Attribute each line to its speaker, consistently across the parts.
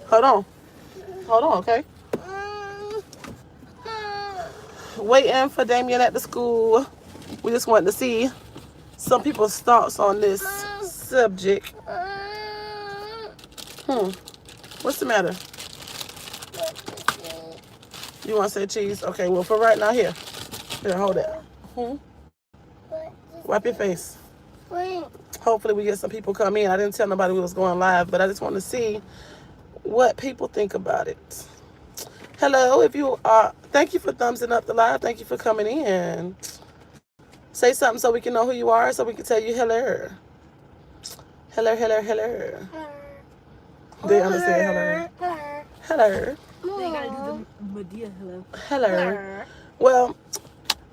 Speaker 1: Hold on. Hold on, okay? Waiting for Damien at the school. We just wanted to see some people's thoughts on this subject. Hmm. What's the matter? You want to say cheese? Okay, well, for right now, here. Here, hold it. Hmm? Wipe your face. Hopefully we get some people come in. I didn't tell nobody we was going live, but I just want to see what people think about it. Hello, if you are, thank you for thumbsing up the live. Thank you for coming in. Say something so we can know who you are, so we can tell you hello. Hello, hello, hello. They understand hello. Hello.
Speaker 2: They gotta do the Medea hello.
Speaker 1: Hello. Well,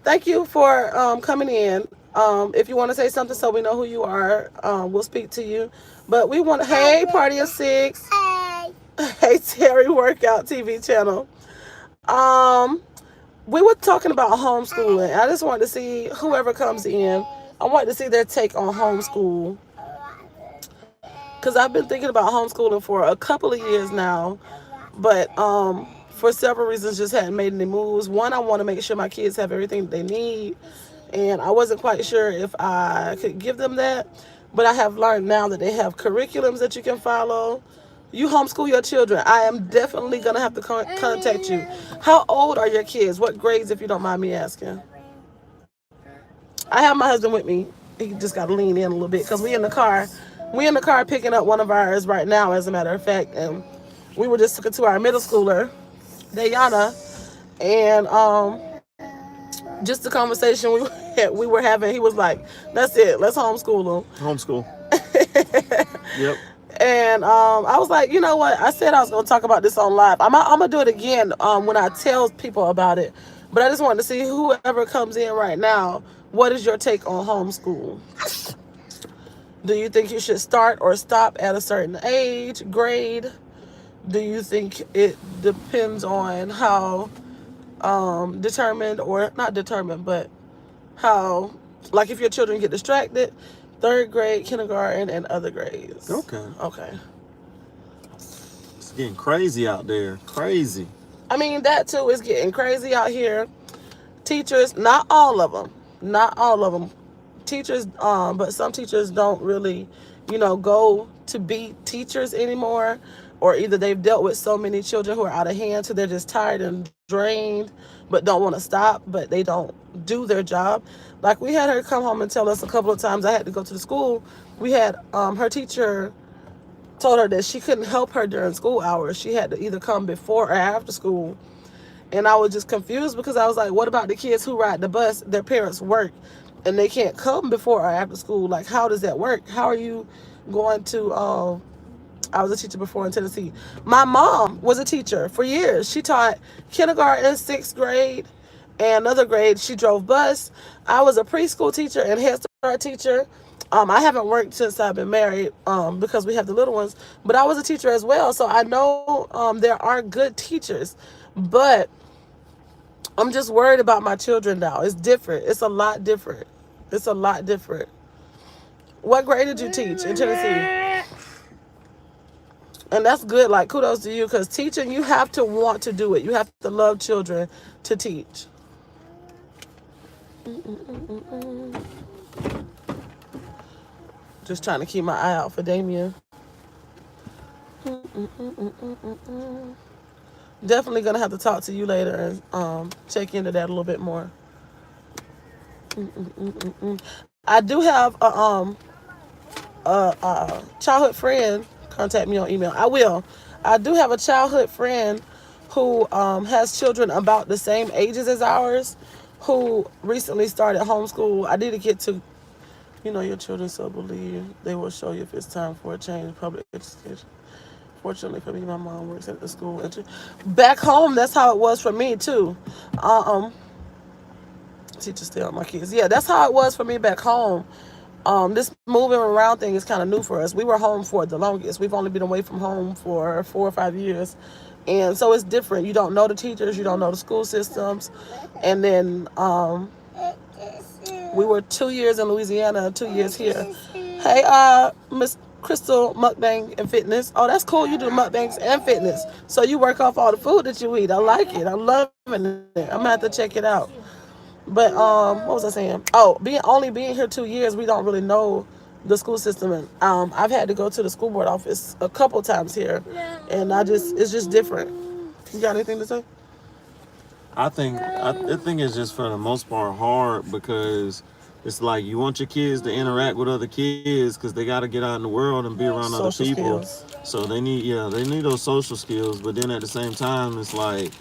Speaker 1: thank you for coming in. If you want to say something so we know who you are, we'll speak to you. But we want to, hey, Party of Six. Hey, Terry Workout TV channel. We were talking about homeschooling. I just wanted to see whoever comes in. I wanted to see their take on homeschool. Because I've been thinking about homeschooling for a couple of years now. But for several reasons, just hadn't made any moves. One, I want to make sure my kids have everything they need. And I wasn't quite sure if I could give them that. But I have learned now that they have curriculums that you can follow. You homeschool your children. I am definitely going to have to contact you. How old are your kids? What grades, if you don't mind me asking? I have my husband with me. He just got to lean in a little bit because we in the car. We in the car picking up one of ours right now, as a matter of fact. And we were just talking to our middle schooler, Dayana. And just the conversation we were having, he was like, that's it. Let's homeschool them.
Speaker 3: Homeschool. Yep.
Speaker 1: And I was like, you know what? I said I was going to talk about this on live. I'm going to do it again when I tell people about it. But I just wanted to see whoever comes in right now, what is your take on homeschool? Do you think you should start or stop at a certain age, grade? Do you think it depends on how determined, or not determined, but how, like if your children get distracted, third grade, kindergarten, and other grades?
Speaker 3: Okay. It's getting crazy out there. Crazy.
Speaker 1: I mean, that too is getting crazy out here. Teachers, not all of them. Teachers, but some teachers don't really, go to be teachers anymore, or either they've dealt with so many children who are out of hand, so they're just tired and drained, but don't want to stop, but they don't do their job. Like, we had her come home and tell us a couple of times. I had to go to the school. We had her teacher told her that she couldn't help her during school hours. She had to either come before or after school. And I was just confused because I was like, what about the kids who ride the bus? Their parents work and they can't come before or after school. Like, how does that work? How are you going to, I was a teacher before in Tennessee. My mom was a teacher for years. She taught kindergarten, sixth grade, and another grade. She drove bus. I was a preschool teacher and Head Start teacher. I haven't worked since I've been married because we have the little ones. But I was a teacher as well. So I know there are good teachers. But I'm just worried about my children now. It's different. It's a lot different. What grade did you teach in Tennessee? And that's good. Like, kudos to you, because teaching, you have to want to do it. You have to love children to teach. Just trying to keep my eye out for Damien. Definitely going to have to talk to you later and check into that a little bit more. I do have a childhood friend. Contact me on email. I will. I do have a childhood friend who has children about the same ages as ours, who recently started homeschool. I need to get to, your children so believe they will show you if it's time for a change in public education. Fortunately for me, my mom works at the school. Back home, that's how it was for me too. Teachers stay on my kids. Yeah, that's how it was for me back home. This moving around thing is kind of new for us. We were home for the longest. We've only been away from home for 4 or 5 years. And so it's different. You don't know the teachers. You don't know the school systems. And then we were 2 years in Louisiana, 2 years here. Hey, Miss Crystal Mukbang and Fitness. Oh, that's cool. You do mukbangs and fitness. So you work off all the food that you eat. I like it. I'm loving it. I'm gonna have to check it out. But what was I saying? Oh, being here 2 years, we don't really know the school system, and I've had to go to the school board office a couple times here, and it's just different. You got anything to say?
Speaker 3: I think it's just for the most part hard because it's like you want your kids to interact with other kids because they got to get out in the world and be around other
Speaker 1: Social
Speaker 3: people.
Speaker 1: skills.
Speaker 3: So they need those social skills. But then at the same time, it's like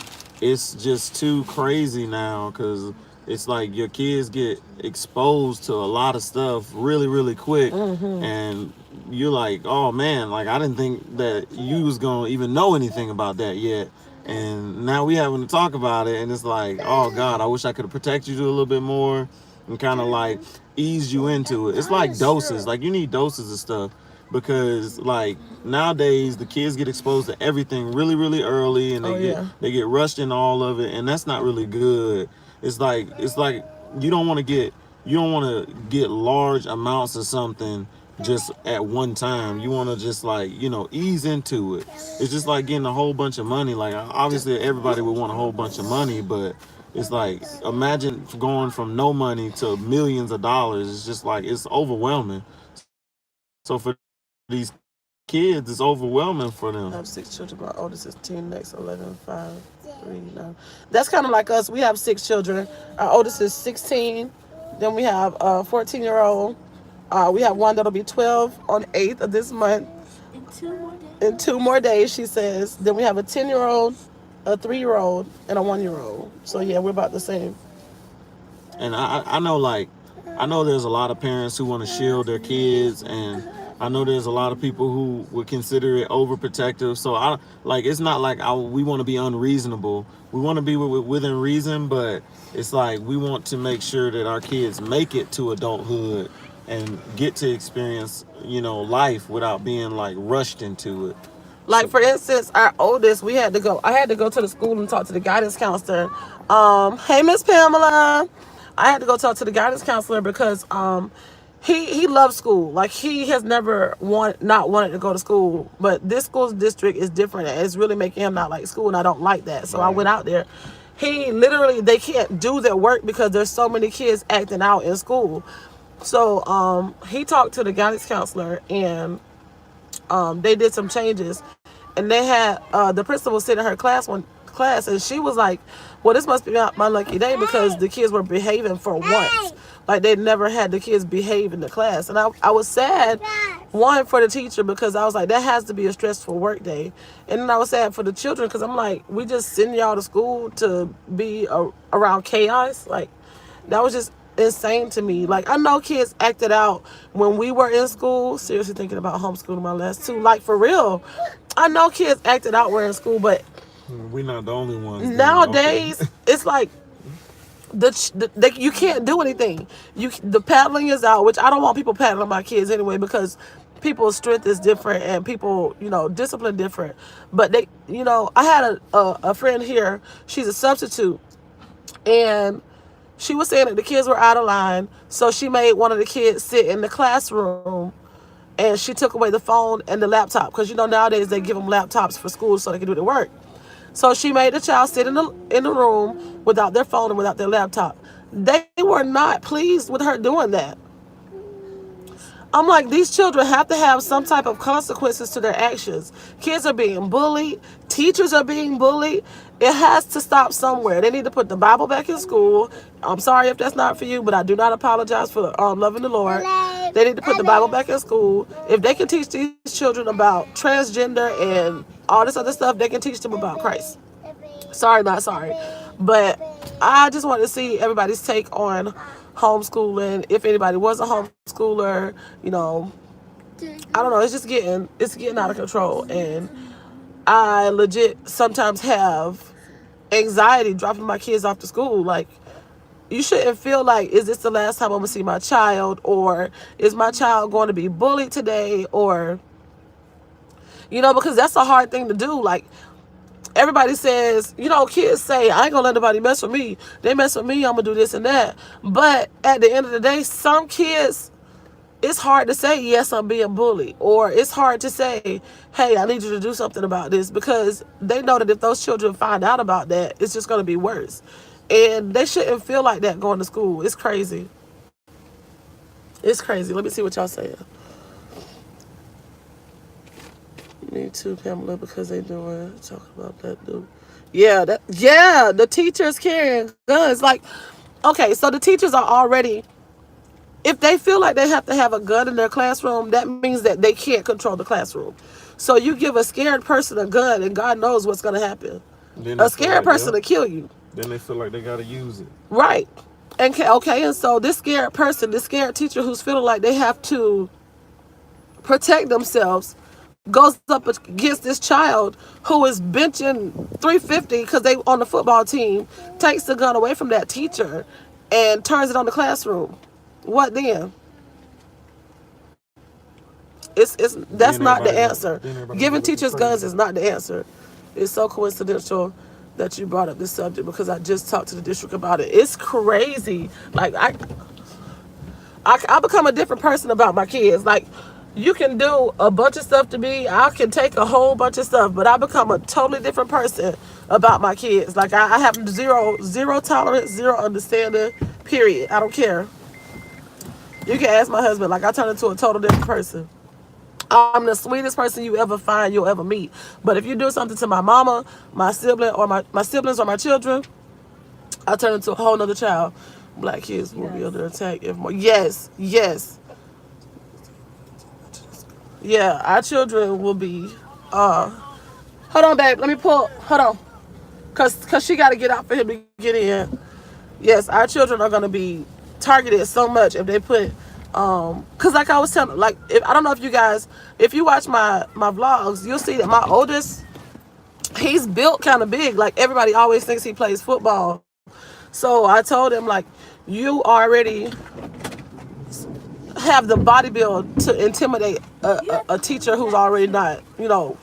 Speaker 3: it's just too crazy now because it's like your kids get exposed to a lot of stuff really, really quick, and you're like, oh man, like I didn't think that you was gonna even know anything about that yet. And now we having to talk about it, and it's like, oh God, I wish I could have protected you a little bit more and kind of like ease you into it. It's like doses, like you need doses of stuff because like nowadays the kids get exposed to everything really, really early, and they get rushed in all of it, and that's not really good. It's like you don't want to get large amounts of something just at one time. You want to just like, ease into it. It's just like getting a whole bunch of money. Like obviously everybody would want a whole bunch of money, but it's like imagine going from no money to millions of dollars. It's just like it's overwhelming. So for these kids, it's overwhelming for them.
Speaker 1: I have 6 children. My oldest is 10, next 11, 5, 3, 9. That's kind of like us. We have 6 children. Our oldest is 16. Then we have a 14-year-old. We have one that'll be 12 on 8th of this month. In 2 more days, she says. Then we have a 10-year-old, a 3-year-old, and a 1-year-old. So yeah, we're about the same.
Speaker 3: And I know there's a lot of parents who want to shield their kids, and I know there's a lot of people who would consider it overprotective. So it's not like we want to be unreasonable. We want to be within reason, but it's like we want to make sure that our kids make it to adulthood and get to experience, life without being like rushed into it.
Speaker 1: Like for instance, our oldest, I had to go to the school and talk to the guidance counselor. Hey Miss Pamela. I had to go talk to the guidance counselor because he loves school. Like he has never not wanted to go to school, but this school district is different. It's really making him not like school, and I don't like that. So I went out there. They can't do their work because there's so many kids acting out in school. So he talked to the guidance counselor, and they did some changes, and they had the principal sit in her class, and she was like, well, this must be my lucky day because the kids were behaving for once. Like they'd never had the kids behave in the class. And I was sad, one, for the teacher, because I was like, that has to be a stressful work day. And then I was sad for the children because I'm like, we just send y'all to school to be around chaos. Like that was just insane to me. Like I know kids acted out when we were in school. Seriously thinking about homeschooling my last 2. Like for real, I know kids acted out when in school, but
Speaker 3: we're not the only ones.
Speaker 1: Nowadays, it's like you can't do anything. The paddling is out, which I don't want people paddling my kids anyway because people's strength is different and people, discipline different. But I had a friend here. She's a substitute, and she was saying that the kids were out of line, so she made one of the kids sit in the classroom, and she took away the phone and the laptop because nowadays they give them laptops for school so they can do their work. So she made the child sit in the room without their phone and without their laptop. They were not pleased with her doing that. I'm like, these children have to have some type of consequences to their actions. Kids are being bullied. Teachers are being bullied. It has to stop somewhere. They need to put the Bible back in school. I'm sorry if that's not for you, but I do not apologize for loving the Lord. They need to put the Bible back in school. If they can teach these children about transgender and all this other stuff, they can teach them about Christ. Sorry, not sorry. But I just want to see everybody's take on homeschooling. If anybody was a homeschooler, I don't know. It's getting out of control. And I legit sometimes have anxiety dropping my kids off to school. Like, you shouldn't feel like, is this the last time I'm going to see my child? Or is my child going to be bullied today? Or, because that's a hard thing to do. Like, everybody says, kids say, I ain't going to let nobody mess with me. They mess with me, I'm going to do this and that. But at the end of the day, some kids it's hard to say, yes, I'm being bullied. Or it's hard to say, hey, I need you to do something about this, because they know that if those children find out about that, it's just going to be worse. And they shouldn't feel like that going to school. It's crazy. It's crazy. Let me see what y'all saying. Me too, Pamela, because they doing talking about that dude. Yeah, the teachers carrying guns. Like, okay, so the teachers are already, if they feel like they have to have a gun in their classroom, that means that they can't control the classroom. So you give a scared person a gun, and God knows what's gonna happen. A scared person to kill you.
Speaker 3: Then they feel like they gotta use it.
Speaker 1: Right. And okay, and so this scared person, this scared teacher who's feeling like they have to protect themselves, goes up against this child who is benching 350 because they on the football team, takes the gun away from that teacher and turns it on the classroom. What then? That's not the answer. Giving teachers guns is not the answer. It's so coincidental that you brought up this subject, because I just talked to the district about it. It's crazy. Like I become a different person about my kids. Like, you can do a bunch of stuff to me, I can take a whole bunch of stuff, but I become a totally different person about my kids. Like, I have zero tolerance, zero understanding, period. I don't care. You can ask my husband. Like, I turn into a total different person. I'm the sweetest person you ever find, you'll ever meet. But if you do something to my mama, my sibling, or my siblings or my children, I turn into a whole nother child. Black kids will be under attack if more. Yes. Yeah, our children will be. Hold on, babe. Let me pull. Hold on, cause she got to get out for him to get in. Yes, our children are gonna be targeted so much if they put. Cause like I was telling, like, I don't know if you guys, if you watch my vlogs, you'll see that my oldest, he's built kind of big. Like, everybody always thinks he plays football. So I told him, like, you already have the body build to intimidate a teacher who's already not, I don't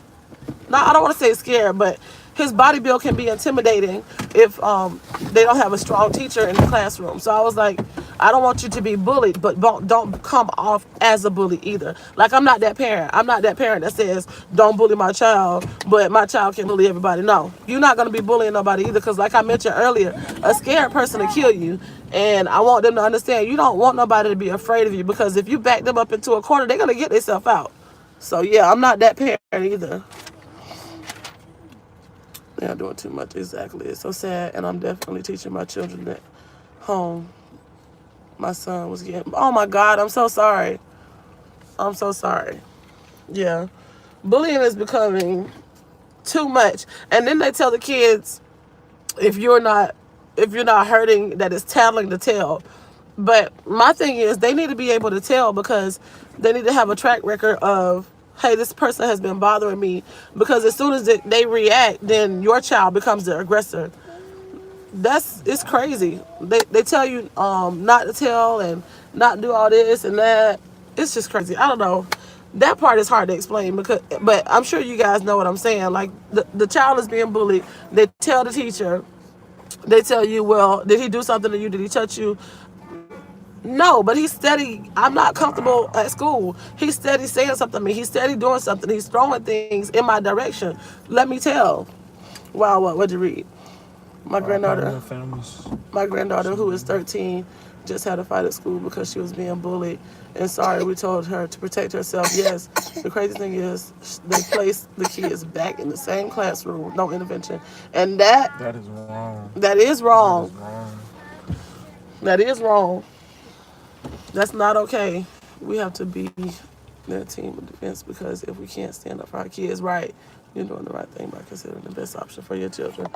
Speaker 1: want to say scared, but his body build can be intimidating if they don't have a strong teacher in the classroom. So I was like, I don't want you to be bullied, but don't come off as a bully either. Like, I'm not that parent. I'm not that parent that says, don't bully my child, but my child can bully everybody. No, you're not going to be bullying nobody either, because like I mentioned earlier, a scared person will kill you. And I want them to understand, you don't want nobody to be afraid of you, because if you back them up into a corner, they're going to get themselves out. So yeah, I'm not that parent either. They're doing too much. Exactly. It's so sad. And I'm definitely teaching my children at home. My son was getting, oh my God, I'm so sorry. I'm so sorry. Yeah. Bullying is becoming too much. And then they tell the kids, if you're not hurting, that it's tattling the tale. But my thing is, they need to be able to tell, because they need to have a track record of, hey, this person has been bothering me. Because as soon as they react, then your child becomes the aggressor. It's crazy. They tell you not to tell and not do all this and that. It's just crazy. I don't know. That part is hard to explain, but I'm sure you guys know what I'm saying. Like, the child is being bullied. They tell the teacher. They tell you, well, did he do something to you? Did he touch you? No, but he's steady. I'm not comfortable at school. He's steady saying something to me. He's steady doing something. He's throwing things in my direction. Let me tell. Wow, what'd you read? My granddaughter, who is 13, just had a fight at school because she was being bullied. And sorry, we told her to protect herself. Yes, the crazy thing is, they placed the kids back in the same classroom, no intervention. And that is wrong. That is wrong. That is wrong. That's not okay. We have to be their team of defense, because if we can't stand up for our kids, right, you're doing the right thing by considering the best option for your children.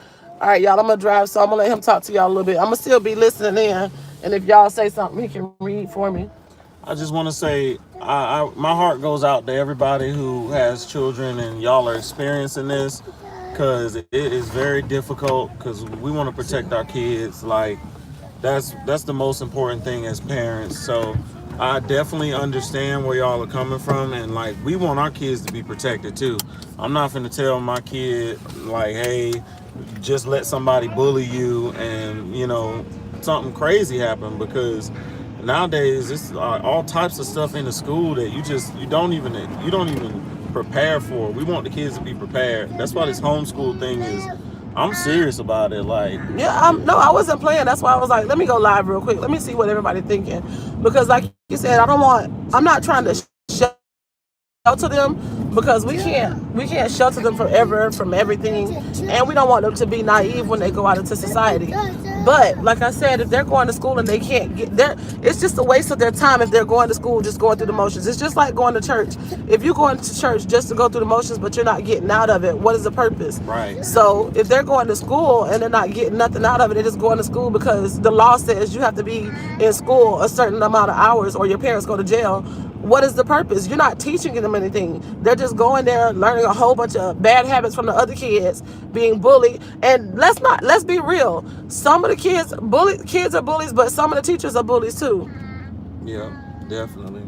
Speaker 1: All right, y'all, I'm going to drive, so I'm going to let him talk to y'all a little bit. I'm going to still be listening in, and if y'all say something, he can read for me.
Speaker 3: I just want to say, my heart goes out to everybody who has children, and y'all are experiencing this, because it is very difficult, because we want to protect our kids. Like, that's the most important thing as parents. So I definitely understand where y'all are coming from, and like, we want our kids to be protected too. I'm not finna tell my kid, like, hey, just let somebody bully you and something crazy happen, because nowadays it's all types of stuff in the school that you don't even prepare for. We want the kids to be prepared. That's why this homeschool thing is. I'm serious about it. Like,
Speaker 1: Yeah, no, I wasn't playing. That's why I was like, let me go live real quick. Let me see what everybody thinking. Because like you said, I'm not trying to shelter them, because we can't shelter them forever from everything, and we don't want them to be naive when they go out into society. But like I said, if they're going to school and they can't get there, it's just a waste of their time if they're going to school just going through the motions. It's just like going to church. If you're going to church just to go through the motions but you're not getting out of it, what is the purpose?
Speaker 3: right.
Speaker 1: So if they're going to school and they're not getting nothing out of it, they're just going to school because the law says you have to be in school a certain amount of hours or your parents go to jail. What is the purpose? You're not teaching them anything. They're just going there learning a whole bunch of bad habits from the other kids, being bullied. And let's be real. Some of the kids are bullies, but some of the teachers are bullies too.
Speaker 3: Yeah, definitely.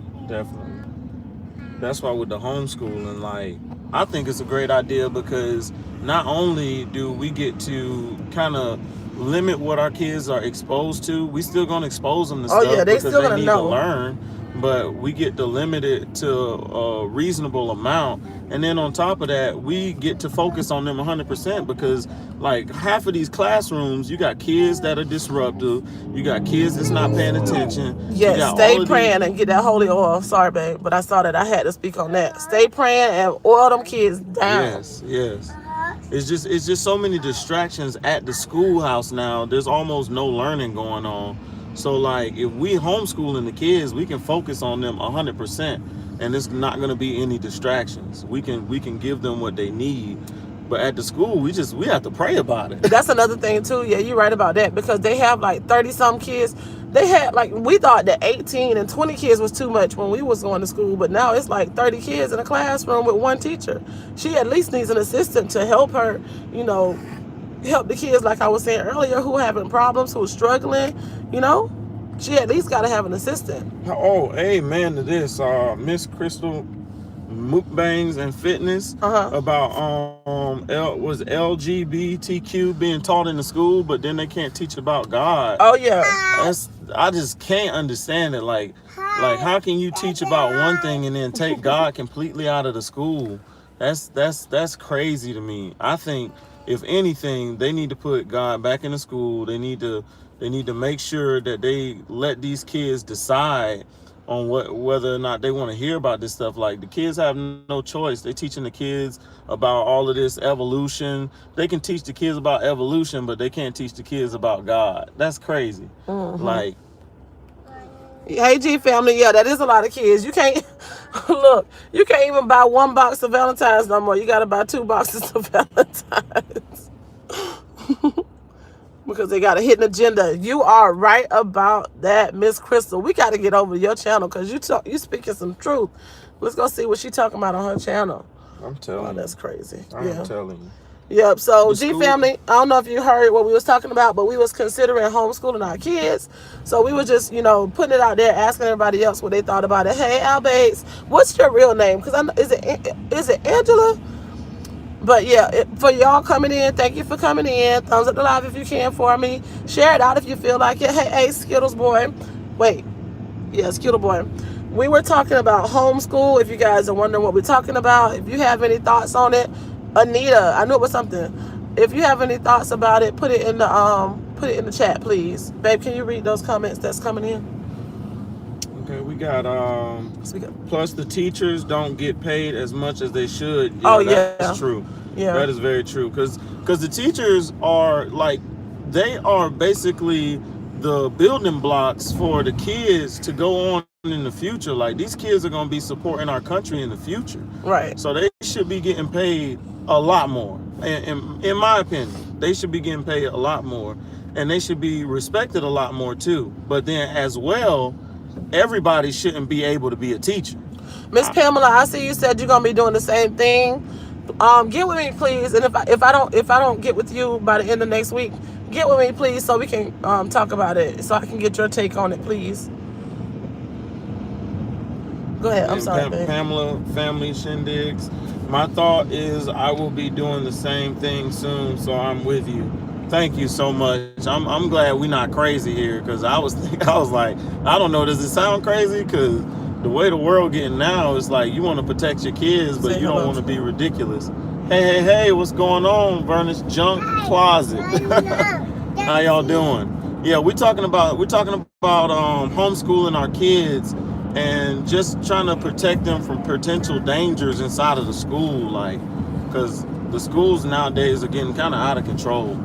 Speaker 3: That's why with the homeschooling, like, I think it's a great idea, because not only do we get to kind of limit what our kids are exposed to, we still gonna expose them to stuff
Speaker 1: Yeah, they
Speaker 3: because
Speaker 1: still
Speaker 3: they
Speaker 1: gonna
Speaker 3: need
Speaker 1: know.
Speaker 3: to learn. But we get to limit it to a reasonable amount, and then on top of that, we get to focus on them 100%, because like half of these classrooms, you got kids that are disruptive, you got kids that's not paying attention.
Speaker 1: Yes, stay praying and get that holy oil. Sorry, babe, but I saw that I had to speak on that. Stay praying and oil them kids down.
Speaker 3: Yes. It's just so many distractions at the schoolhouse now. There's almost no learning going on. So like, if we homeschooling the kids, we can focus on them 100%, and there's not going to be any distractions. We can give them what they need. But at the school, we have to pray about it.
Speaker 1: That's another thing too. Yeah, you're right about that, because they have like 30 some kids. They had like, we thought that 18 and 20 kids was too much when we was going to school, but now it's like 30 kids in a classroom with one teacher. She at least needs an assistant to help her, help the kids, like I was saying earlier, who having problems, who's struggling, she at least got to have an assistant.
Speaker 3: Oh, amen to this. Miss Crystal, mukbangs and fitness about was LGBTQ being taught in the school, but then they can't teach about God.
Speaker 1: Oh yeah,
Speaker 3: I just can't understand it. Like how can you teach about one thing and then take God completely out of the school? That's crazy to me. I think if anything, they need to put God back in the school. They need to make sure that they let these kids decide on whether or not they want to hear about this stuff. Like, the kids have no choice. They're teaching the kids about all of this evolution. They can teach the kids about evolution, but they can't teach the kids about God. That's crazy. Like,
Speaker 1: hey G family, yeah, that is a lot of kids. You can't look. You can't even buy one box of Valentine's no more. You got to buy 2 boxes of Valentine's. Because they got a hidden agenda. You are right about that, Miss Crystal. We got to get over to your channel, because you speaking some truth. Let's go see what she talking about on her channel.
Speaker 3: I'm telling you.
Speaker 1: That's crazy.
Speaker 3: I'm telling you.
Speaker 1: Yep. So
Speaker 3: The
Speaker 1: G
Speaker 3: school-
Speaker 1: family, I don't know if you heard what we was talking about, but we was considering homeschooling our kids. So we were just, putting it out there, asking everybody else what they thought about it. Hey, Al Bates, what's your real name? Because is it Angela? But yeah, for y'all coming in, thank you for coming in. Thumbs up the live if you can for me. Share it out if you feel like it. Hey, Skittles boy. Wait. Yeah, Skittle boy. We were talking about homeschool. If you guys are wondering what we're talking about, if you have any thoughts on it, Anita, I knew it was something. If you have any thoughts about it, put it in the chat, please. Babe, can you read those comments that's coming in?
Speaker 3: Okay, we got plus the teachers don't get paid as much as they should.
Speaker 1: Yeah,
Speaker 3: that's true.
Speaker 1: Yeah,
Speaker 3: that is very true, because the teachers are like, they are basically the building blocks for the kids to go on in the future. Like, these kids are going to be supporting our country in the future,
Speaker 1: right?
Speaker 3: So they should be getting paid a lot more. In my opinion, they should be getting paid a lot more, and they should be respected a lot more too. But then as well, everybody shouldn't be able to be a teacher.
Speaker 1: Miss Pamela, I see you said you're gonna be doing the same thing. Get with me, please. And if I don't get with you by the end of next week, get with me, please, so we can talk about it, so I can get your take on it, please. Go ahead. I'm sorry, babe.
Speaker 3: Pamela, family shindigs. My thought is I will be doing the same thing soon, so I'm with you. Thank you so much. I'm glad we're not crazy here because I was I was like, I don't know, does it sound crazy? Because the way the world getting now is like you want to protect your kids, but
Speaker 1: Say
Speaker 3: you don't
Speaker 1: hello.
Speaker 3: want to be ridiculous. Hey, what's going on, Vernus Junk Closet? How y'all doing? Yeah, we're talking about homeschooling our kids and just trying to protect them from potential dangers inside of the school, like because the schools nowadays are getting kind of out of control.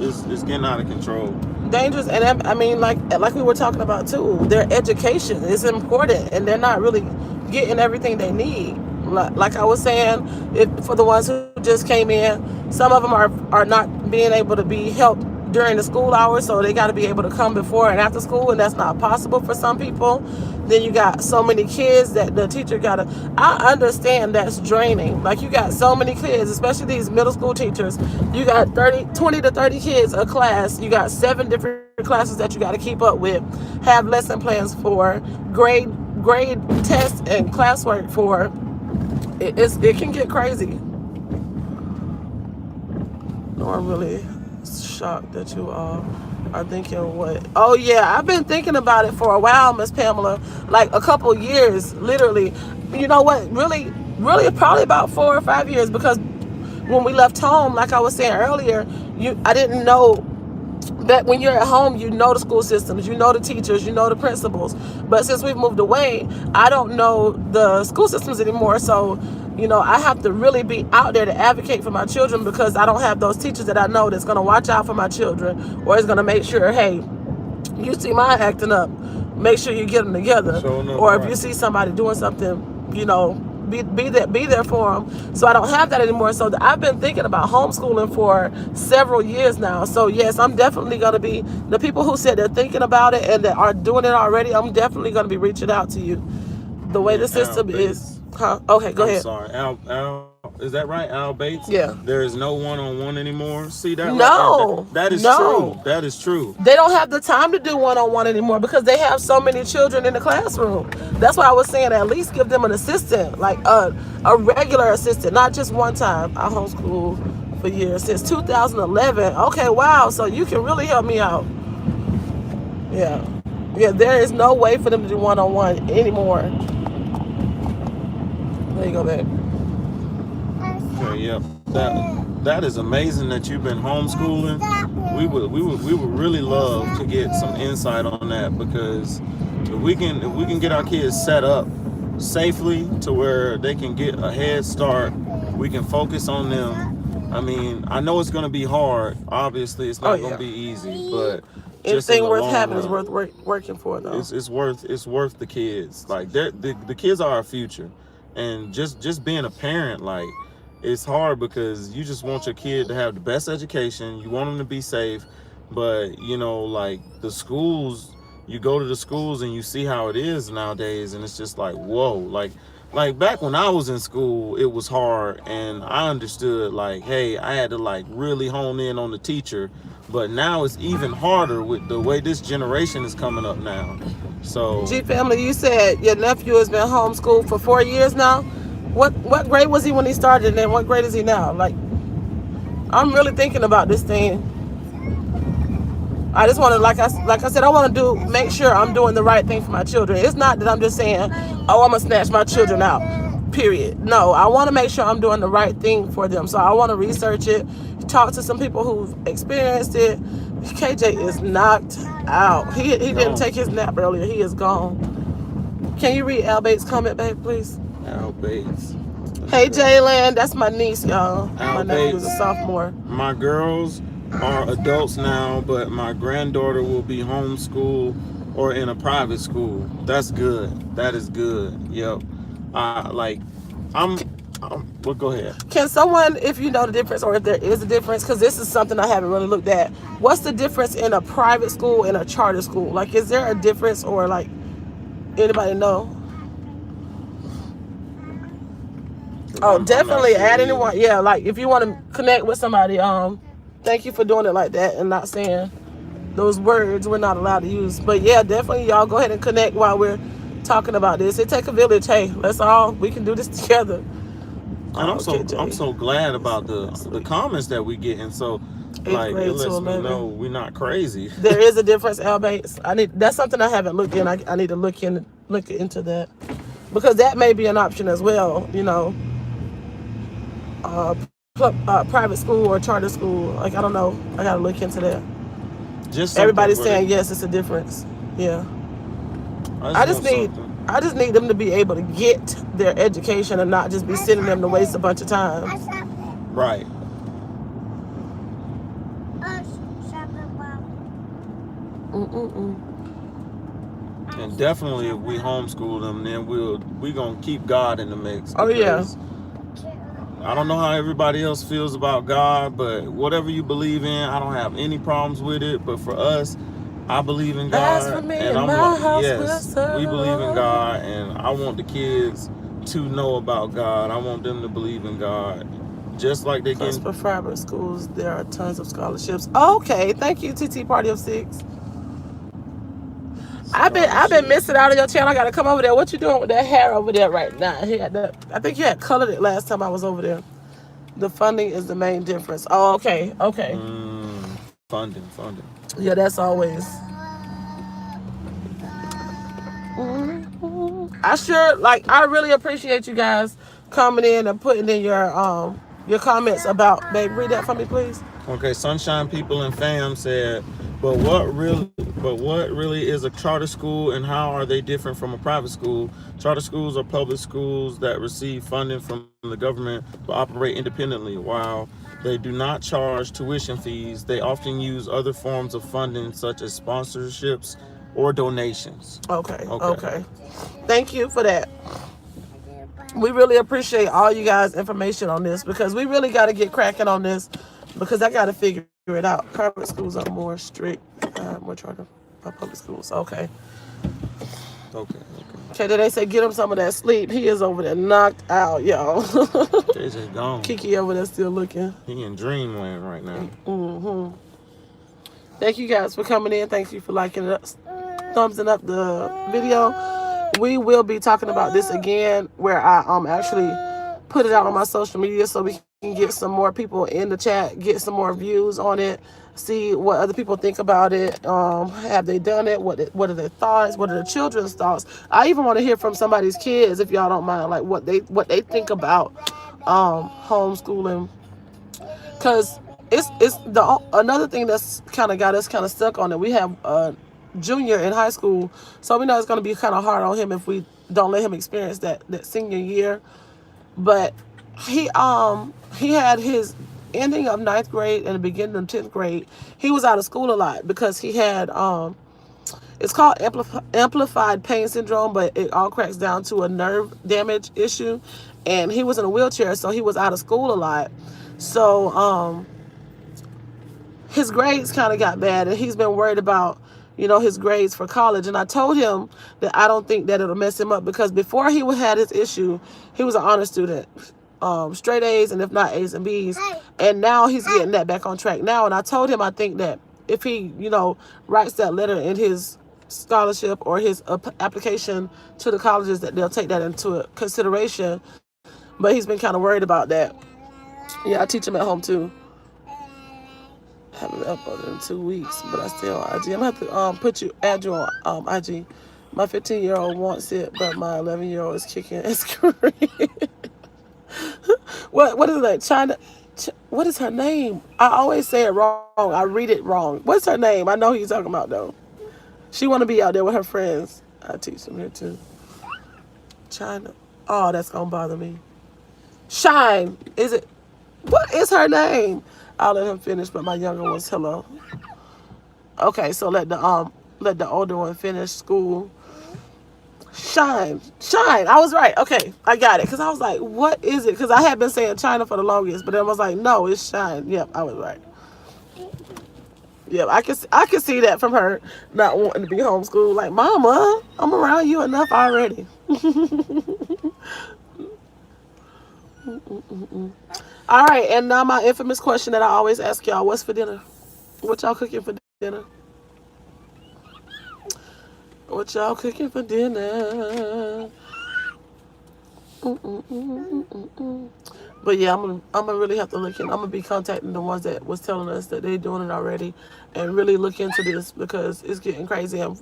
Speaker 3: It's getting out of control.
Speaker 1: Dangerous, and I mean, like we were talking about too, their education is important, and they're not really getting everything they need. Like I was saying, if for the ones who just came in, some of them are not being able to be helped during the school hours, so they got to be able to come before and after school, and that's not possible for some people. Then you got so many kids that the teacher gotta. I understand that's draining. Like you got so many kids, especially these middle school teachers. You got 20 to 30 kids a class. You got 7 different classes that you got to keep up with, have lesson plans for, grade tests and classwork for. It can get crazy. No, I'm really shocked that you all are thinking what. Oh yeah, I've been thinking about it for a while, Miss Pamela, like a couple years, literally. You know what? Really, probably about 4 or 5 years, because when we left home, like I was saying earlier, I didn't know that when you're at home, you know the school systems, you know the teachers, you know the principals. But since we've moved away, I don't know the school systems anymore. So, I have to really be out there to advocate for my children, because I don't have those teachers that I know that's going to watch out for my children, or is going to make sure, hey, you see mine acting up, make sure you get them together. Or if you see somebody doing something, be there for them. So I don't have that anymore. So I've been thinking about homeschooling for several years now. So yes, I'm definitely going to be, the people who said they're thinking about it and that are doing it already, I'm definitely going to be reaching out to you. The way the system is. Huh? Okay, go ahead.
Speaker 3: I'm sorry. Al, is that right? Al Bates?
Speaker 1: Yeah.
Speaker 3: There is no one-on-one anymore. See that?
Speaker 1: No.
Speaker 3: That is
Speaker 1: No.
Speaker 3: true. That is true.
Speaker 1: They don't have the time to do one-on-one anymore because they have so many children in the classroom. That's why I was saying at least give them an assistant, like a regular assistant, not just one time. I homeschooled for years, since 2011. Okay, wow. So you can really help me out. Yeah. Yeah, there is no way for them to do one-on-one anymore. There you go, babe.
Speaker 3: Okay, yep. That is amazing that you've been homeschooling. We would really love to get some insight on that, because if we can get our kids set up safely to where they can get a head start, we can focus on them. I mean, I know it's going to be hard. Obviously, it's not going to be easy, but
Speaker 1: anything worth having is worth working for, though.
Speaker 3: It's worth the kids. Like the kids are our future, and just being a parent, like, it's hard because you just want your kid to have the best education. You want them to be safe, but like the schools, you go to the schools and you see how it is nowadays, and it's just like, whoa. Like back when I was in school, it was hard, and I understood, like, hey, I had to like really hone in on the teacher. But now it's even harder with the way this generation is coming up now. So
Speaker 1: G family, you said your nephew has been homeschooled for 4 years now. What grade was he when he started, and then what grade is he now? Like, I'm really thinking about this thing. I just want to, like I said, I want to make sure I'm doing the right thing for my children. It's not that I'm just saying, oh, I'm gonna snatch my children out, period. No, I want to make sure I'm doing the right thing for them. So I want to research it, talk to some people who've experienced it. KJ is knocked out. He didn't take his nap earlier. He is gone. Can you read Al Bates' comment, babe, please?
Speaker 3: Al Bates.
Speaker 1: Hey, Jalen, that's my niece, y'all. My
Speaker 3: Al
Speaker 1: nephew is
Speaker 3: Bates.
Speaker 1: a sophomore.
Speaker 3: My girls are adults now, but my granddaughter will be homeschooled or in a private school. That's good. That is good. Yep. Well, go ahead.
Speaker 1: Can someone, if you know the difference, or if there is a difference, because this is something I haven't really looked at, what's the difference in a private school and a charter school? Like, is there a difference, or like, anybody know? Oh, definitely add anyone. Yeah, like if you want to connect with somebody, thank you for doing it like that and not saying those words we're not allowed to use. But yeah, definitely y'all go ahead and connect while we're talking about this. It take a village. Hey, we can do this together.
Speaker 3: And I'm so glad about the comments that we get. And so
Speaker 1: 8th
Speaker 3: Like, it
Speaker 1: grade to
Speaker 3: lets me
Speaker 1: 11.
Speaker 3: know we're not crazy.
Speaker 1: There is a difference, Al Bates. That's something I haven't looked in. I need to look into that, because that may be an option as well. You know, private school or charter school. Like, I don't know. I gotta look into that.
Speaker 3: Just something
Speaker 1: Everybody's
Speaker 3: where
Speaker 1: saying yes, it's a difference. Yeah.
Speaker 3: I
Speaker 1: I
Speaker 3: just
Speaker 1: just
Speaker 3: want
Speaker 1: need
Speaker 3: something.
Speaker 1: I just need them to be able to get their education and not just be sending them to waste a bunch of time.
Speaker 3: Right. And definitely, if we homeschool them, then we gonna keep God in the mix.
Speaker 1: Oh yeah.
Speaker 3: because I don't know how everybody else feels about God, but whatever you believe in, I don't have any problems with it. But for us, I believe in
Speaker 1: As
Speaker 3: God,
Speaker 1: for me
Speaker 3: and
Speaker 1: and
Speaker 3: I'm
Speaker 1: my
Speaker 3: like,
Speaker 1: house, we'll
Speaker 3: yes,
Speaker 1: serve
Speaker 3: we
Speaker 1: the
Speaker 3: believe in
Speaker 1: Lord.
Speaker 3: God, and I want the kids to know about God. I want them to believe in God, just like they
Speaker 1: Plus,
Speaker 3: can.
Speaker 1: for private schools, there are tons of scholarships. Okay, thank you, TT Party of 6. I've been missing out on your channel. I gotta come over there. What you doing with that hair over there right now? I think you had colored it last time I was over there. The funding is the main difference. Oh, okay, okay.
Speaker 3: Funding.
Speaker 1: Yeah, that's always. I really appreciate you guys coming in and putting in your comments about. Babe, read that for me, please.
Speaker 3: Okay, Sunshine People and Fam said, but what really is a charter school, and how are they different from a private school? Charter schools are public schools that receive funding from the government but operate independently. While they do not charge tuition fees, they often use other forms of funding such as sponsorships or donations.
Speaker 1: Okay. Thank you for that. We really appreciate all you guys' information on this, because we really got to get cracking on this, because I got to figure it out. Private schools are more strict, more charter public schools. Okay, then they say get him some of that sleep. He is over there knocked out, y'all.
Speaker 3: They just gone.
Speaker 1: Kiki over there still looking.
Speaker 3: He in dreamland right now.
Speaker 1: Thank you guys for coming in. Thank you for liking it up, thumbsing up the video. We will be talking about this again, where I actually put it out on my social media so we can get some more people in the chat, get some more views on it, see what other people think about it. Have they done it? What are their thoughts? What are the children's thoughts? I even want to hear from somebody's kids, if y'all don't mind, like what they think about homeschooling, because it's another thing that's kind of got us kind of stuck on it. We have junior in high school, so we know it's going to be kind of hard on him if we don't let him experience that senior year. But he had his ending of 9th grade and the beginning of 10th grade. He was out of school a lot because he had it's called amplified pain syndrome, but it all cracks down to a nerve damage issue, and he was in a wheelchair, so he was out of school a lot. So his grades kind of got bad, and he's been worried about his grades for college. And I told him that I don't think that it'll mess him up, because before he had his issue, he was an honor student, straight A's, and if not A's and B's. And now he's getting that back on track now. And I told him I think that if he, writes that letter in his scholarship or his application to the colleges, that they'll take that into consideration. But he's been kind of worried about that. Yeah, I teach him at home too. Haven't uploaded in 2 weeks, but I still on IG. I'm gonna have to add you on IG. My 15-year-old wants it, but my 11-year-old is kicking and screaming. What is that? China? What is her name? I always say it wrong. I read it wrong. What's her name? I know who you're talking about though. She want to be out there with her friends. I teach them here too. China. Oh, that's gonna bother me. Shine. Is it? What is her name? I'll let him finish, but my younger one's hello. Okay, so let the older one finish school. Shine. I was right. Okay, I got it. Because I was like, what is it? Because I had been saying China for the longest, but then I was like, no, it's Shine. Yep, I was right. Yep, I can see that from her not wanting to be homeschooled. Like, Mama, I'm around you enough already. All right, and now my infamous question that I always ask y'all: what's for dinner? What y'all cooking for dinner? What y'all cooking for dinner? But yeah, I'm gonna really have to look in. I'm gonna be contacting the ones that was telling us that they're doing it already, and really look into this because it's getting crazy. And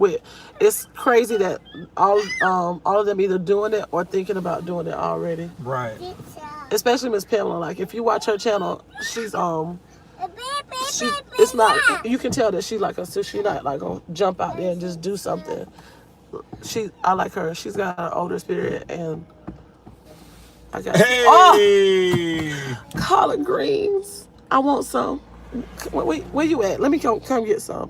Speaker 1: it's crazy that all of them either doing it or thinking about doing it already.
Speaker 3: Right.
Speaker 1: Especially Miss Pamela. Like if you watch her channel, she it's not, you can tell that she like us, so she not like gonna jump out there and just do something. I like her. She's got an older spirit, and I got
Speaker 3: Hey.
Speaker 1: collard greens. I want some. Wait, where you at? Let me come get some.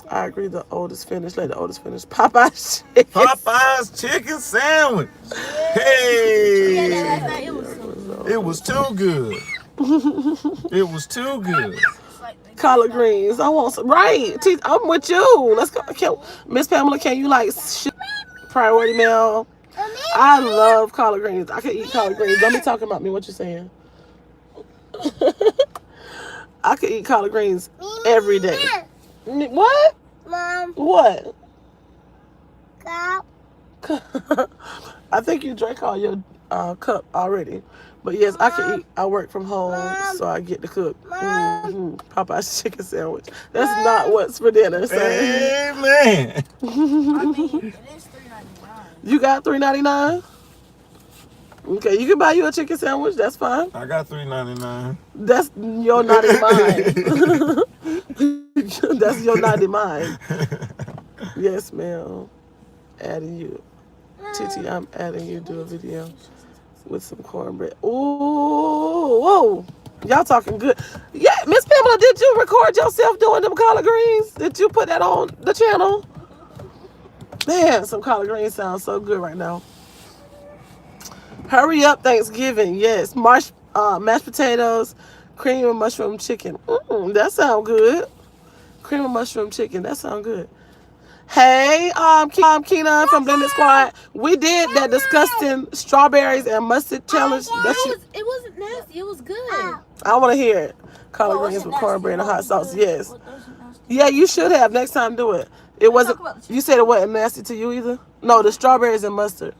Speaker 1: I agree. The oldest finish. Let the oldest finish. Popeye's chicken.
Speaker 3: Popeye's chicken sandwich. Hey. It was too good. It was too good.
Speaker 1: Collard greens. I want some. Right. I'm with you. Let's go. Miss Pamela, can you like priority meal? I love collard greens. I could eat collard greens. Don't be talking about me. What you saying? I could eat collard greens every day. What?
Speaker 4: Mom.
Speaker 1: What?
Speaker 4: Cup.
Speaker 1: I think you drank all your cup already. But yes, I can eat. I work from home, so I get to cook. Popeye's chicken sandwich. That's not what's for dinner. So.
Speaker 3: Amen.
Speaker 2: I mean, it is $3.99.
Speaker 1: You got $3.99? Okay, you can buy you a chicken sandwich. That's fine.
Speaker 3: I got $3.99.
Speaker 1: That's your naughty mind. That's your naughty mind. Yes, ma'am. Adding you. Titi, I'm adding you to a video with some cornbread. Ooh, whoa. Y'all talking good. Yeah, Miss Pamela, did you record yourself doing them collard greens? Did you put that on the channel? Man, some collard greens sound so good right now. Hurry up, Thanksgiving. Yes, mashed potatoes, cream and mushroom chicken. That sound good. Cream and mushroom chicken. That sound good. Hey, Keena from Blended Squad. We did that disgusting strawberries and mustard challenge.
Speaker 2: It wasn't nasty. It was good.
Speaker 1: I want to hear it. Collard greens with cornbread and hot sauce. Yes. Yeah, you should have. Next time, do it. It wasn't. You said it wasn't nasty to you either. No, the strawberries and mustard.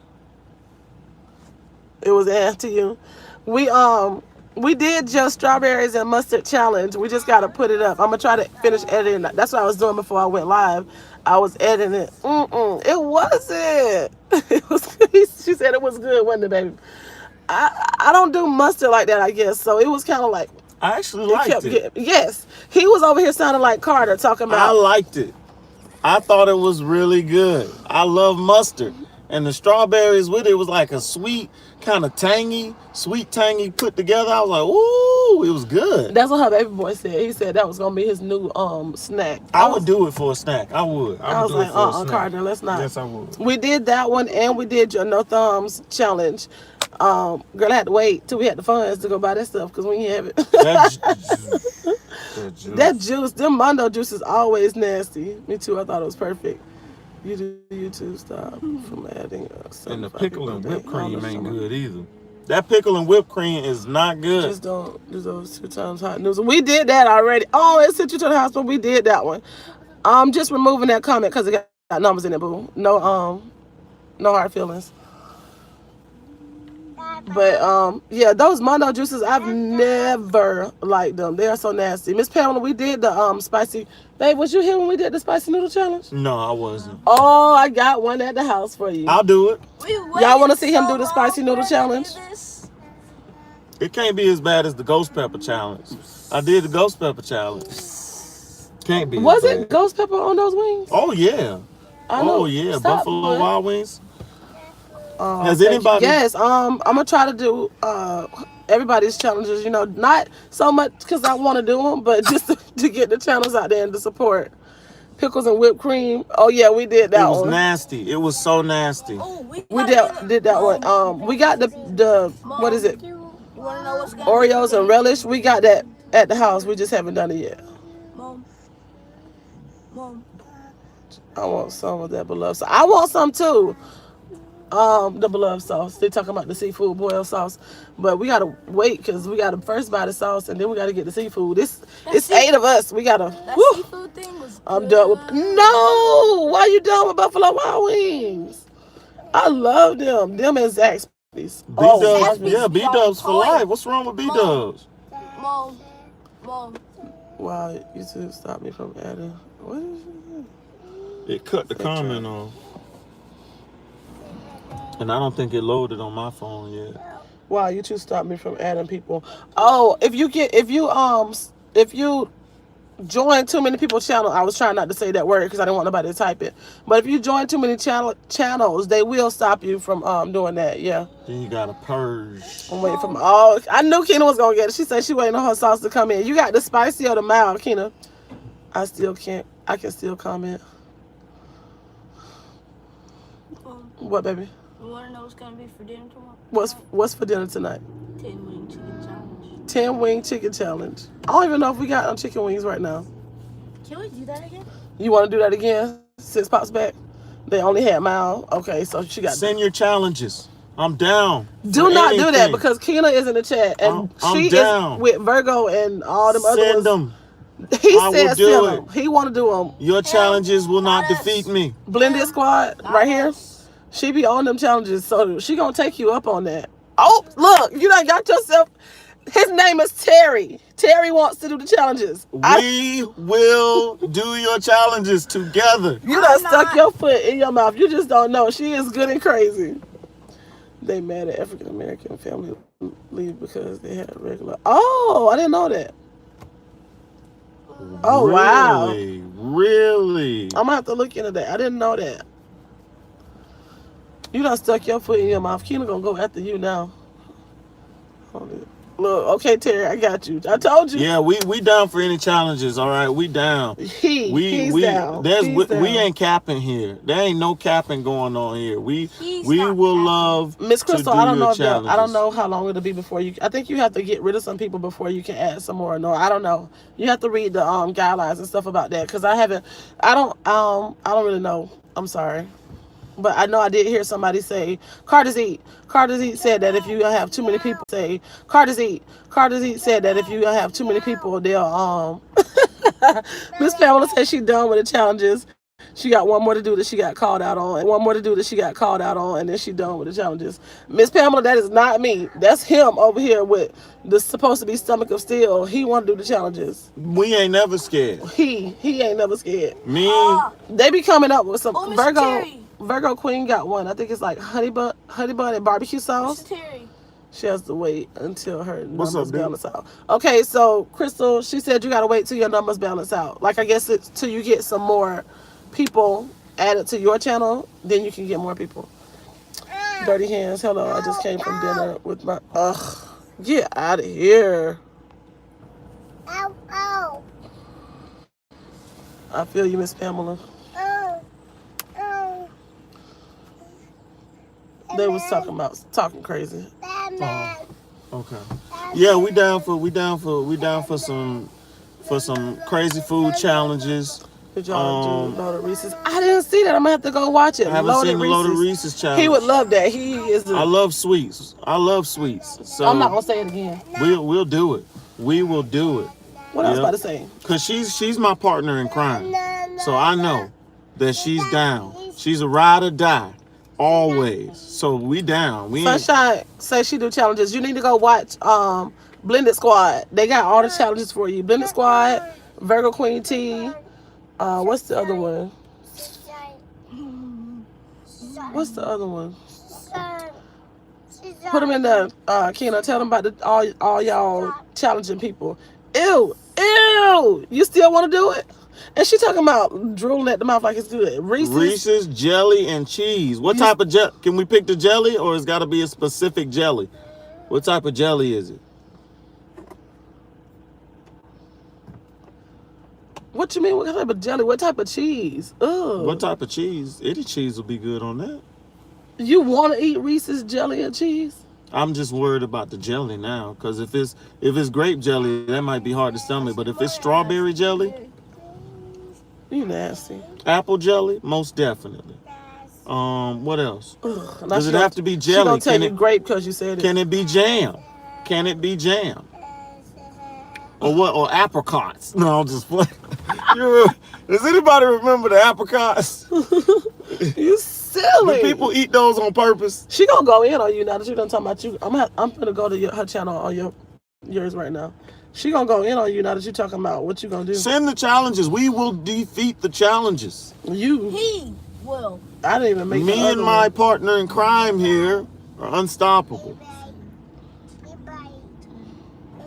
Speaker 1: It was nasty to you. We did just strawberries and mustard challenge. We just gotta put it up. I'm gonna try to finish editing. That's what I was doing before I went live. I was editing it. It wasn't. It was. She said it was good, wasn't it, baby? I don't do mustard like that, I guess. So it was kind of like.
Speaker 3: I actually liked it.
Speaker 1: Yes, he was over here sounding like Carter talking about.
Speaker 3: I liked it. I thought it was really good. I love mustard. And the strawberries with it was like a sweet, kind of tangy, put together. I was like, ooh, it was good.
Speaker 1: That's what her baby boy said. He said that was gonna be his new snack.
Speaker 3: I would do it for a snack. I would.
Speaker 1: I was like, Carter, let's not.
Speaker 3: Yes, I would.
Speaker 1: We did that one, and we did your no thumbs challenge. Girl, I had to wait till we had the funds to go buy that stuff because we didn't have it. That juice, them Mondo juice is always nasty. Me too. I thought it was perfect. You do YouTube stop from adding.
Speaker 3: And the pickle and whipped cream ain't good either. That pickle and whipped cream is not good.
Speaker 1: Just don't do those 2 times hot noodles. We did that already. Oh, it sent you to the hospital. We did that one. Just removing that comment because it got numbers in it, boo. No hard feelings. But yeah, those Mondo juices, I've never liked them. They are so nasty. Miss Pamela, we did the spicy. Babe, was you here when we did the spicy noodle challenge?
Speaker 3: No, I wasn't.
Speaker 1: Oh, I got one at the house for you.
Speaker 3: I'll do it.
Speaker 1: Y'all want to see him do the spicy noodle challenge?
Speaker 3: It can't be as bad as the ghost pepper challenge. I did the ghost pepper challenge. Can't be.
Speaker 1: Was it ghost pepper on those wings?
Speaker 3: Oh yeah.
Speaker 1: I know.
Speaker 3: Oh yeah,
Speaker 1: Stop,
Speaker 3: Buffalo
Speaker 1: boy.
Speaker 3: Wild Wings. Has anybody?
Speaker 1: Yes, I'm gonna try to do everybody's challenges. You know, not so much because I want to do them, but just to get the channels out there and to support pickles and whipped cream. Oh yeah, we did that one.
Speaker 3: It was nasty. It was so nasty.
Speaker 2: Oh,
Speaker 1: We did that one. We got the what is it?
Speaker 2: You wanna know what's
Speaker 1: Oreos and relish. We got that at the house. We just haven't done it yet.
Speaker 2: Mom.
Speaker 1: I want some of that beloved sauce. I want some too. The beloved sauce. They talking about the seafood boil sauce, but we gotta wait because we gotta first buy the sauce and then we gotta get the seafood. It's 8 of us. We gotta.
Speaker 2: That
Speaker 1: Whew,
Speaker 2: seafood thing was
Speaker 1: I'm done with. No, why you done with Buffalo Wild Wings? I love them. Them and Zach's These.
Speaker 3: B-Dubs,
Speaker 2: that's
Speaker 3: yeah,
Speaker 2: B-Dubs
Speaker 3: B-Dubs for
Speaker 2: toy.
Speaker 3: life. What's wrong with B-Dubs?
Speaker 2: Mom.
Speaker 1: Wow, YouTube stopped me from adding. What is it?
Speaker 3: It cut the
Speaker 1: They
Speaker 3: comment
Speaker 1: tried.
Speaker 3: off. And I don't think it loaded on my phone yet.
Speaker 1: Wow, YouTube stopped me from adding people. Oh, if you join too many people's channel, I was trying not to say that word because I didn't want nobody to type it. But if you join too many channels, they will stop you from doing that. Yeah.
Speaker 3: Then you gotta purge.
Speaker 1: I'm waiting for my. I knew Keena was gonna get it. She said she waiting on her sauce to come in. You got the spicy or the mild, Keena? I still can't. I can still comment. What, baby?
Speaker 2: You want to know what's going to be for dinner tomorrow?
Speaker 1: What's for dinner tonight?
Speaker 2: 10-wing chicken challenge.
Speaker 1: 10-wing chicken challenge. I don't even know if we got chicken wings right now.
Speaker 2: Can we do that again?
Speaker 1: You want to do that again? 6 pops back. They only had mild. Okay, so she got.
Speaker 3: Send your challenges. I'm down.
Speaker 1: Do
Speaker 3: for
Speaker 1: not do that
Speaker 3: anything.
Speaker 1: because Keena is in the chat and
Speaker 3: I'm
Speaker 1: she
Speaker 3: down.
Speaker 1: is with Virgo and all them other
Speaker 3: Send
Speaker 1: ones.
Speaker 3: them.
Speaker 1: He
Speaker 3: I will
Speaker 1: said
Speaker 3: do
Speaker 1: send
Speaker 3: it.
Speaker 1: them. He want to do them.
Speaker 3: Your challenges will not
Speaker 2: Not us.
Speaker 3: defeat me.
Speaker 1: Blended Squad right here. She be on them challenges, so she gonna take you up on that. Oh, look, you done got yourself. His name is Terry. Terry wants to do the challenges.
Speaker 3: We will do your challenges together.
Speaker 1: You done stuck your foot in your mouth. You just don't know. She is good and crazy. They mad at African American family leave because they had regular. Oh, I didn't know that. Oh, wow.
Speaker 3: Really?
Speaker 1: I'm gonna have to look into that. I didn't know that. You done stuck your foot in your mouth. Keena gonna go after you now. Hold it. Look, okay, Terry, I got you. I told you.
Speaker 3: Yeah, we down for any challenges. All right, we down.
Speaker 1: He's down.
Speaker 3: There's
Speaker 1: He's down.
Speaker 3: we ain't capping here. There ain't no capping going on here. We
Speaker 2: He's
Speaker 3: will
Speaker 2: not capping.
Speaker 3: love
Speaker 1: Miss
Speaker 3: to
Speaker 1: Crystal,
Speaker 3: do
Speaker 1: I don't
Speaker 3: your
Speaker 1: know if
Speaker 3: challenges.
Speaker 1: I don't know how long it'll be before you. I think you have to get rid of some people before you can add some more. No, I don't know. You have to read the guidelines and stuff about that because I don't really know. I'm sorry. But I know I did hear somebody say, Carter's Eat said that if you have too many people, say, Carter's Eat said that if you have too many people, they'll, Miss Pamela said she done with the challenges. She got one more to do that she got called out on, and one more to do that she got called out on, and then she done with the challenges. Miss Pamela, that is not me. That's him over here with the supposed to be stomach of steel. He want to do the challenges.
Speaker 3: We ain't never scared.
Speaker 1: He ain't never scared.
Speaker 3: Me,
Speaker 1: They be coming up with some
Speaker 2: Oh, Mr.
Speaker 1: Virgo.
Speaker 2: Terry.
Speaker 1: Virgo Queen got one. I think it's like honey bun and barbecue sauce.
Speaker 2: Mr. Terry.
Speaker 1: She has to wait until her
Speaker 3: What's
Speaker 1: numbers
Speaker 3: up, dude?
Speaker 1: balance out. Okay, so Crystal, she said you gotta wait till your numbers balance out. Like I guess it's till you get some more people added to your channel, then you can get more people. Dirty hands. Hello, I just came from dinner with my. Ugh, get out of here.
Speaker 4: Ow, ow,
Speaker 1: I feel you, Miss Pamela.
Speaker 4: ow, ow.
Speaker 1: They was talking crazy.
Speaker 4: Batman.
Speaker 3: okay. Yeah, we down for some crazy food challenges.
Speaker 1: Did y'all do Loaded Reese's? I didn't see that. I'm gonna have to go watch it.
Speaker 3: I haven't seen the Loaded Reese's challenge.
Speaker 1: He would love that. He is.
Speaker 3: I love sweets. So
Speaker 1: I'm not gonna say it again.
Speaker 3: we'll do it. We will do it.
Speaker 1: What else
Speaker 3: Yeah.
Speaker 1: about to say?
Speaker 3: Cause she's my partner in crime. So I know that she's down. She's a ride or die. Always. So we down. We ain't,
Speaker 1: Sunshine say she do challenges. You need to go watch Blended Squad. They got all the challenges for you. Blended Squad, Virgo Queen T. What's the other one? What's the other one? Put them in the Keena. Tell them about all y'all challenging people. Ew. You still want to do it? And she talking about drooling at the mouth like it's good.
Speaker 3: Reese's jelly and cheese. What type of jelly? Can we pick the jelly, or it's got to be a specific jelly? What type of jelly is it?
Speaker 1: What you mean? What type of jelly? What type of cheese? Ugh.
Speaker 3: What type of cheese? Any cheese will be good on that.
Speaker 1: You want to eat Reese's jelly and cheese?
Speaker 3: I'm just worried about the jelly now, because if it's grape jelly, that might be hard to stomach. But if it's strawberry jelly,
Speaker 1: You nasty.
Speaker 3: apple jelly, most definitely. What else?
Speaker 1: Ugh. Now
Speaker 3: Does
Speaker 1: she
Speaker 3: it
Speaker 1: gonna-
Speaker 3: have to be
Speaker 1: She
Speaker 3: jelly?
Speaker 1: gonna tell
Speaker 3: Can
Speaker 1: you
Speaker 3: it
Speaker 1: grape because you said it.
Speaker 3: can it be jam? Can it be jam? Or what? Or apricots? No, I'm just playing. Does anybody remember the apricots?
Speaker 1: You silly.
Speaker 3: Do people eat those on purpose?
Speaker 1: She gonna go in on you now that you done talking about you. I'm gonna go to her channel on yours right now. She gonna go in on you now that you talking about what you gonna do.
Speaker 3: Send the challenges. We will defeat the challenges.
Speaker 1: You,
Speaker 2: He will.
Speaker 1: I didn't even make
Speaker 3: Me
Speaker 1: the
Speaker 3: and
Speaker 1: other
Speaker 3: my
Speaker 1: one.
Speaker 3: partner in crime here are unstoppable.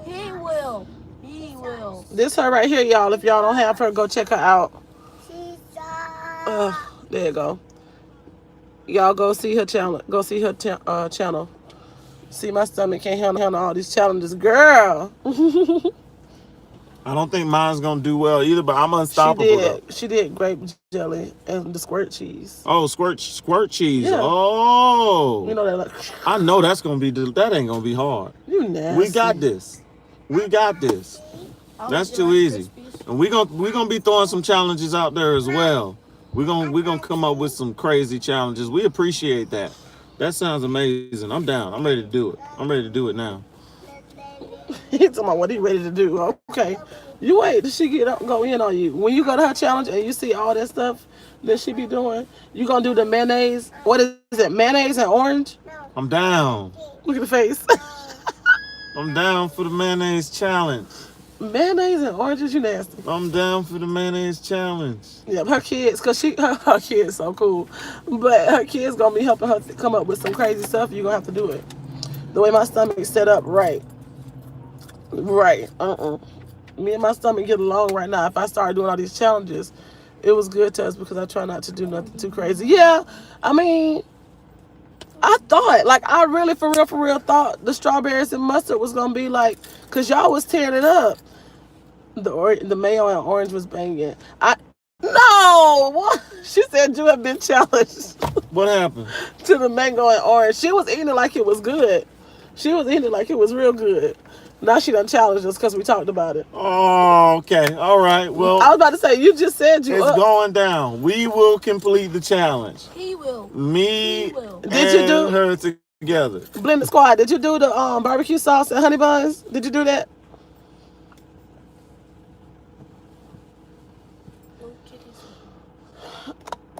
Speaker 2: He will. He will.
Speaker 1: This her right here, y'all. If y'all don't have her, go check her out. There you go. Y'all go see her channel. Go see her channel. See, my stomach can't handle all these challenges, girl.
Speaker 3: I don't think mine's gonna do well either, but I'm unstoppable. Though.
Speaker 1: She did grape jelly and the squirt cheese.
Speaker 3: Oh, squirt cheese.
Speaker 1: Yeah.
Speaker 3: Oh,
Speaker 1: You know that, like,
Speaker 3: I know that's gonna be. That ain't gonna be hard.
Speaker 1: you nasty.
Speaker 3: We got this. We got this. That's too easy. And we gonna be throwing some challenges out there as well. We're gonna come up with some crazy challenges. We appreciate that. That sounds amazing. I'm down. I'm ready to do it. I'm ready to do it now.
Speaker 1: He's talking about what he ready to do. Okay. You wait till she go in on you. When you go to her challenge and you see all that stuff that she be doing, you gonna do the mayonnaise. What is it? Mayonnaise and orange?
Speaker 3: I'm down.
Speaker 1: Look at the face.
Speaker 3: I'm down for the mayonnaise challenge.
Speaker 1: Mayonnaise and oranges, you nasty.
Speaker 3: I'm down for the mayonnaise challenge.
Speaker 1: Yeah, her kids, cause her kids so cool, but her kids gonna be helping her come up with some crazy stuff. You gonna have to do it. The way my stomach is set up, right. Me and my stomach get along right now. If I started doing all these challenges, it was good to us because I try not to do nothing too crazy. Yeah, I mean, I thought, like, I really, for real, thought the strawberries and mustard was gonna be like, cause y'all was tearing it up. The mayo and orange was banging. No, what? She said you have been challenged
Speaker 3: What happened?
Speaker 1: to the mango and orange. She was eating it like it was good. She was eating it like it was real good. Now she done challenged us because we talked about it.
Speaker 3: Oh, okay. All right. Well,
Speaker 1: I was about to say, you just said you
Speaker 3: it's
Speaker 1: up.
Speaker 3: going down. We will complete the challenge.
Speaker 2: He will.
Speaker 3: Me
Speaker 2: He will.
Speaker 1: Did you do-
Speaker 3: and her together.
Speaker 1: Blended Squad, did you do the barbecue sauce and honey buns? Did you do that?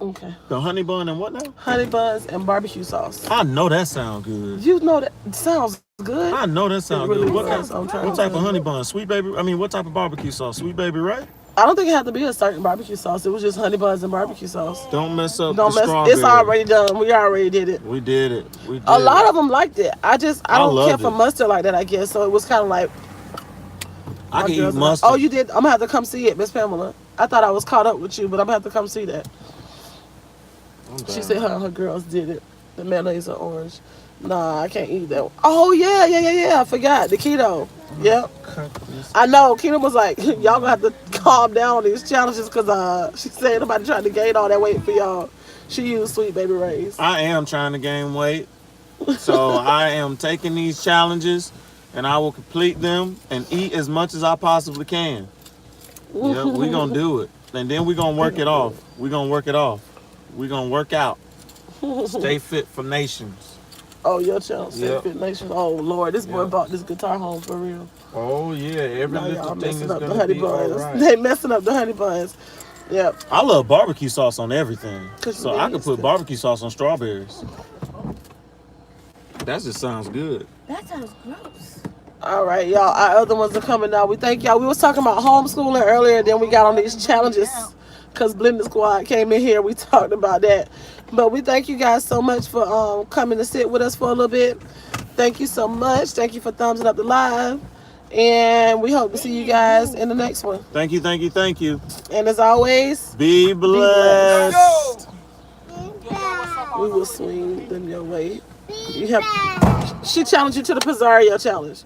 Speaker 1: Okay.
Speaker 3: The honey bun and what now?
Speaker 1: Honey buns and barbecue sauce.
Speaker 3: I know that sounds good.
Speaker 1: You know that sounds good.
Speaker 3: I know that sounds
Speaker 1: really
Speaker 3: good. What
Speaker 1: does.
Speaker 3: type,
Speaker 1: I'm trying
Speaker 3: what
Speaker 1: to
Speaker 3: type
Speaker 1: tell
Speaker 3: of
Speaker 1: you.
Speaker 3: honey bun? Sweet baby? I mean, what type of barbecue sauce? Sweet baby, right?
Speaker 1: I don't think it had to be a certain barbecue sauce. It was just honey buns and barbecue sauce.
Speaker 3: Don't mess up
Speaker 1: Don't
Speaker 3: the
Speaker 1: mess.
Speaker 3: strawberry.
Speaker 1: It's already done. We already did it.
Speaker 3: We did it. We did
Speaker 1: A lot
Speaker 3: it.
Speaker 1: of them liked it. I don't
Speaker 3: loved
Speaker 1: care for
Speaker 3: it.
Speaker 1: mustard like that, I guess. So it was kind of like,
Speaker 3: I can
Speaker 1: my
Speaker 3: eat
Speaker 1: girls are like,
Speaker 3: mustard.
Speaker 1: oh, you did? I'm gonna have to come see it, Miss Pamela. I thought I was caught up with you, but I'm gonna have to come see that.
Speaker 3: I'm
Speaker 1: She
Speaker 3: down.
Speaker 1: said her girls did it. The mayonnaise and orange. Nah, I can't eat that. Oh yeah. I forgot the keto. Yep. I know. Keto was like, y'all gonna have to calm down on these challenges because she said nobody trying to gain all that weight for y'all. She used Sweet Baby Ray's.
Speaker 3: I am trying to gain weight. So I am taking these challenges and I will complete them and eat as much as I possibly can. Yeah, we're going to do it. And then we're going to work it off. We're going to work it off. We're going to work out. Stay fit for nations.
Speaker 1: Oh, your channel,
Speaker 3: Yep.
Speaker 1: Fit Nation. Oh Lord, this boy
Speaker 3: Yep.
Speaker 1: bought this guitar home for real.
Speaker 3: Oh, yeah. Every
Speaker 1: Now y'all
Speaker 3: little thing is
Speaker 1: messing up
Speaker 3: going
Speaker 1: the
Speaker 3: to
Speaker 1: honey
Speaker 3: be all
Speaker 1: buns.
Speaker 3: right.
Speaker 1: They messing up the honey buns. Yep.
Speaker 3: I love barbecue sauce on everything.
Speaker 1: 'Cause
Speaker 3: So
Speaker 1: it
Speaker 3: I could
Speaker 1: is
Speaker 3: put
Speaker 1: good.
Speaker 3: barbecue sauce on strawberries. That just sounds good.
Speaker 2: That sounds gross.
Speaker 1: All right, y'all. Our other ones are coming now. We thank y'all. We was talking about homeschooling earlier, then we got on these challenges because Blended Squad came in here. We talked about that. But we thank you guys so much for coming to sit with us for a little bit. Thank you so much. Thank you for thumbsing up the live. And we hope to see you guys in the next one.
Speaker 3: Thank you, thank you, thank you.
Speaker 1: And as always,
Speaker 3: Be blessed.
Speaker 1: we will swing them your way. You have, she challenged you to the Pizzario challenge.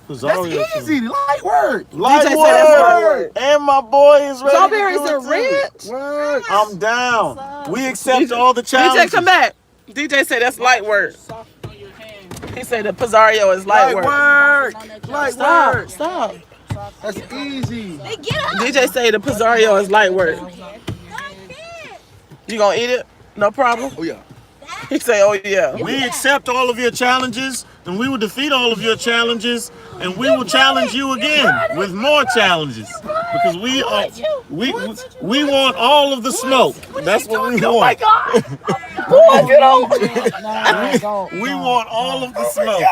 Speaker 3: Pizzario
Speaker 5: That's easy. Light work.
Speaker 3: Light
Speaker 1: DJ said that's light
Speaker 3: work.
Speaker 1: work.
Speaker 3: And my boy is ready.
Speaker 1: Strawberries
Speaker 3: to do
Speaker 1: are
Speaker 3: it too.
Speaker 1: rich.
Speaker 5: Work.
Speaker 3: I'm down. We accept all the challenges.
Speaker 1: DJ, come back. DJ said that's light work. He said the Pizzario is light work.
Speaker 5: Light
Speaker 1: Stop.
Speaker 5: work.
Speaker 1: Stop.
Speaker 5: That's easy.
Speaker 2: Hey, get up.
Speaker 1: DJ say the Pizzario is light work. You gonna eat it? No problem.
Speaker 5: Oh yeah.
Speaker 1: He say, oh yeah.
Speaker 3: We accept all of your challenges, and we will defeat all of your challenges, and we will challenge you again with more challenges because we want all of the smoke. That's what we want.
Speaker 1: Oh my God. Boy, if you don't
Speaker 3: We want all of the smoke.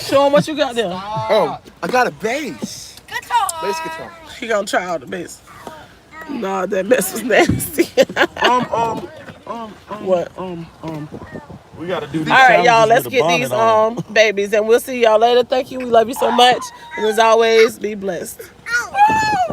Speaker 1: show them what you got there.
Speaker 5: Oh, I got a bass. Bass guitar.
Speaker 1: He gonna try out the bass. Nah, that bass was nasty. What?
Speaker 3: We gotta do these.
Speaker 1: All right, y'all.
Speaker 3: challenges
Speaker 1: Let's
Speaker 3: with a
Speaker 1: get
Speaker 3: bonnet
Speaker 1: these
Speaker 3: on.
Speaker 1: babies, and we'll see y'all later. Thank you. We love you so much. And as always, be blessed.
Speaker 4: Ow.